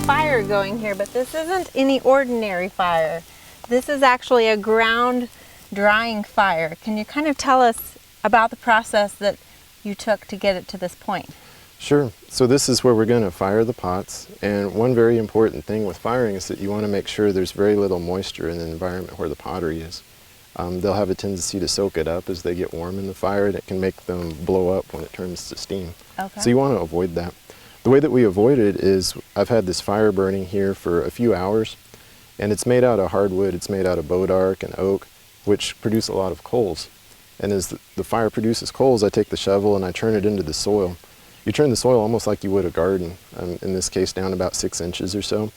fire going here, but this isn't any ordinary fire. This is actually a ground drying fire. Can you kind of tell us about the process that you took to get it to this point? Sure. So this is where we're going to fire the pots, and one very important thing with firing is that you want to make sure there's very little moisture in the environment where the pottery is. They'll have a tendency to soak it up as they get warm in the fire, and it can make them blow up when it turns to steam. Okay. So you want to avoid that. The way that we avoid it is I've had this fire burning here for a few hours, and it's made out of hardwood. It's made out of bodark and oak, which produce a lot of coals. And as the fire produces coals, I take the shovel and I turn it into the soil. You turn the soil almost like you would a garden, in this case down about 6 inches or so,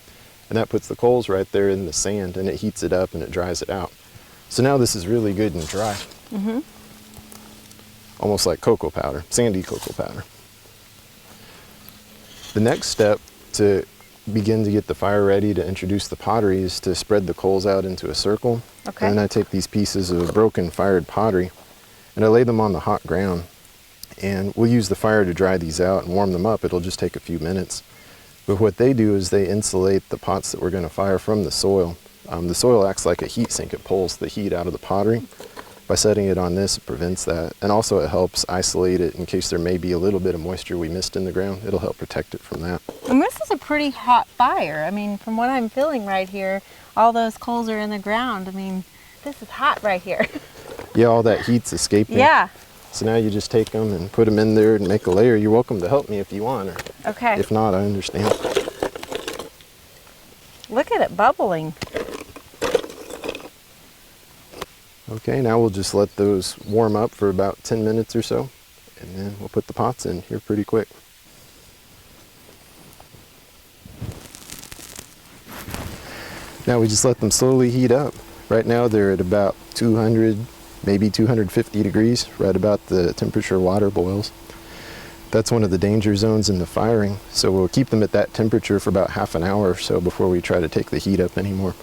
and that puts the coals right there in the sand, and it heats it up and it dries it out. So now this is really good and dry. Mm-hmm. Almost like cocoa powder, sandy cocoa powder. The next step to begin to get the fire ready to introduce the pottery is to spread the coals out into a circle. Okay. And then I take these pieces of broken fired pottery and I lay them on the hot ground. And we'll use the fire to dry these out and warm them up. It'll just take a few minutes. But what they do is they insulate the pots that we're going to fire from the soil. The soil acts like a heat sink. It pulls the heat out of the pottery. By setting it on this, it prevents that. And also it helps isolate it in case there may be a little bit of moisture we missed in the ground. It'll help protect it from that. And this is a pretty hot fire. I mean, from what I'm feeling right here, all those coals are in the ground. I mean, this is hot right here. Yeah, all that heat's escaping. Yeah. So now you just take them and put them in there and make a layer. You're welcome to help me if you want, or okay. If not, I understand. Look at it bubbling. Okay, now we'll just let those warm up for about 10 minutes or so, and then we'll put the pots in here pretty quick. Now we just let them slowly heat up. Right now they're at about 200, maybe 250 degrees, right about the temperature water boils. That's one of the danger zones in the firing, so we'll keep them at that temperature for about half an hour or so before we try to take the heat up anymore.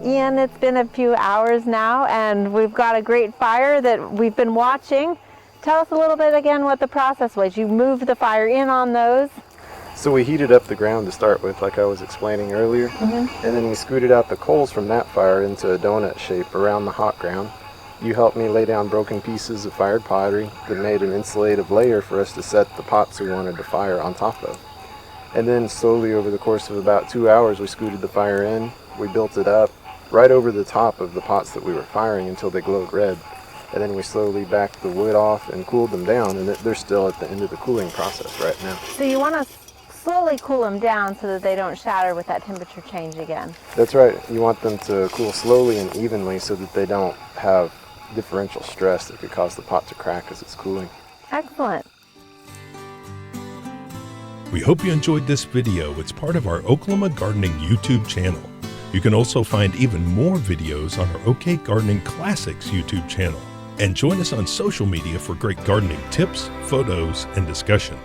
Ian, it's been a few hours now and we've got a great fire that we've been watching. Tell us a little bit again what the process was. You moved the fire in on those. So we heated up the ground to start with, like I was explaining earlier, and then we scooted out the coals from that fire into a donut shape around the hot ground. You helped me lay down broken pieces of fired pottery that made an insulative layer for us to set the pots we wanted to fire on top of. And then slowly over the course of about 2 hours we scooted the fire in, we built it up right over the top of the pots that we were firing until they glowed red. And then we slowly backed the wood off and cooled them down, and they're still at the end of the cooling process right now. So you want to slowly cool them down so that they don't shatter with that temperature change again. That's right. You want them to cool slowly and evenly so that they don't have differential stress that could cause the pot to crack as it's cooling. Excellent. We hope you enjoyed this video. It's part of our Oklahoma Gardening YouTube channel. You can also find even more videos on our OK Gardening Classics YouTube channel. And join us on social media for great gardening tips, photos, and discussion.